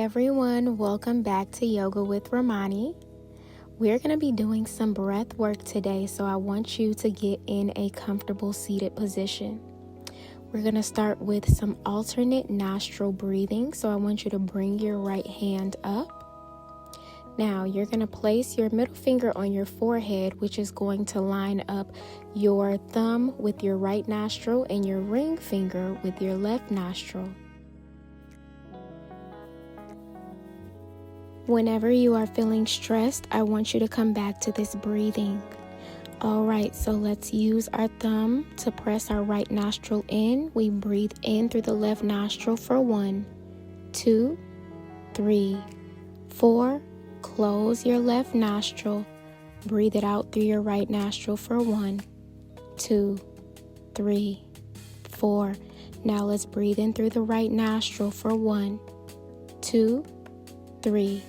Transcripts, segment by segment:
everyone, welcome back to Yoga with RAMONI. We're going to be doing some breath work today, so I want you to get in a comfortable seated position. We're going to start with some alternate nostril breathing, so I want you to bring your right hand up. Now you're going to place your middle finger on your forehead, which is going to line up your thumb with your right nostril and your ring finger with your left nostril. Whenever you are feeling stressed, I want you to come back to this breathing. Alright, so let's use our thumb to press our right nostril in. We breathe in through the left nostril for 1, 2, 3, 4. Close your left nostril. Breathe it out through your right nostril for 1, 2, 3, 4. Now let's breathe in through the right nostril for 1, 2, 3,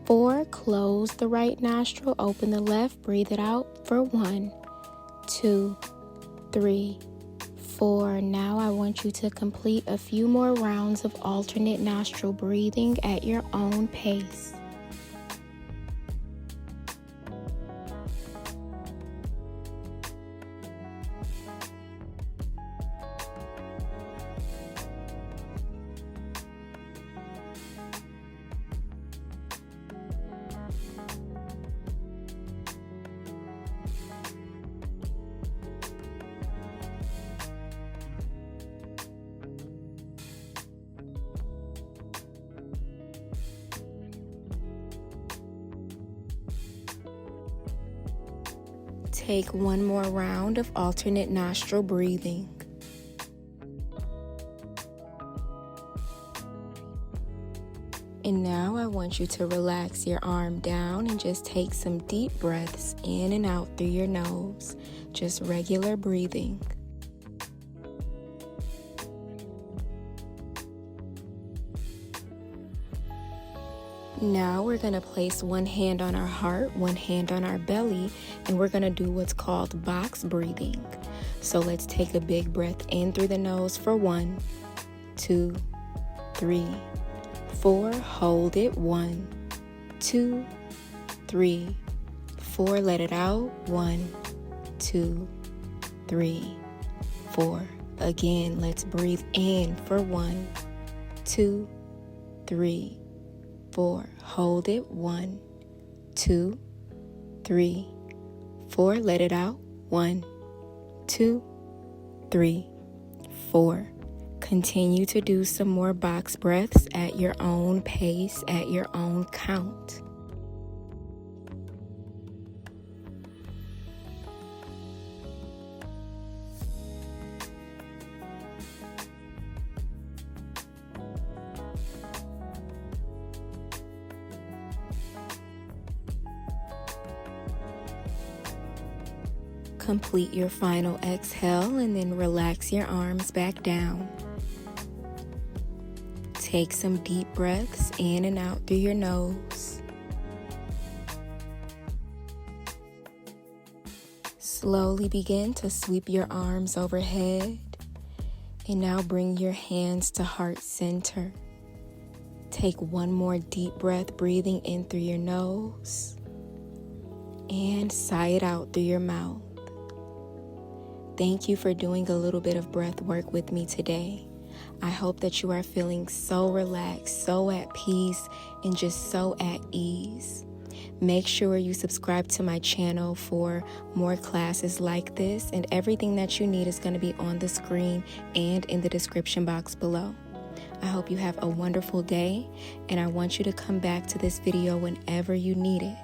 4. Close the right nostril, open the left, breathe it out for 1, 2, 3, 4. Now I want you to complete a few more rounds of alternate nostril breathing at your own pace. Take one more round of alternate nostril breathing. And now I want you to relax your arm down and just take some deep breaths in and out through your nose. Just regular breathing. Now we're going to place one hand on our heart, one hand on our belly, and we're going to do what's called box breathing. So let's take a big breath in through the nose for 1, 2, 3, 4. Hold it. 1, 2, 3, 4. Let it out. 1, 2, 3, 4. Again, let's breathe in for 1, 2, 3, 4. Hold it. 1, 2, 3, 4. Let it out. 1, 2, 3, 4. Continue to do some more box breaths at your own pace, at your own count. Complete your final exhale and then relax your arms back down. Take some deep breaths in and out through your nose. Slowly begin to sweep your arms overhead. And now bring your hands to heart center. Take one more deep breath, breathing in through your nose. And sigh it out through your mouth. Thank you for doing a little bit of breath work with me today. I hope that you are feeling so relaxed, so at peace, and just so at ease. Make sure you subscribe to my channel for more classes like this, and everything that you need is going to be on the screen and in the description box below. I hope you have a wonderful day, and I want you to come back to this video whenever you need it.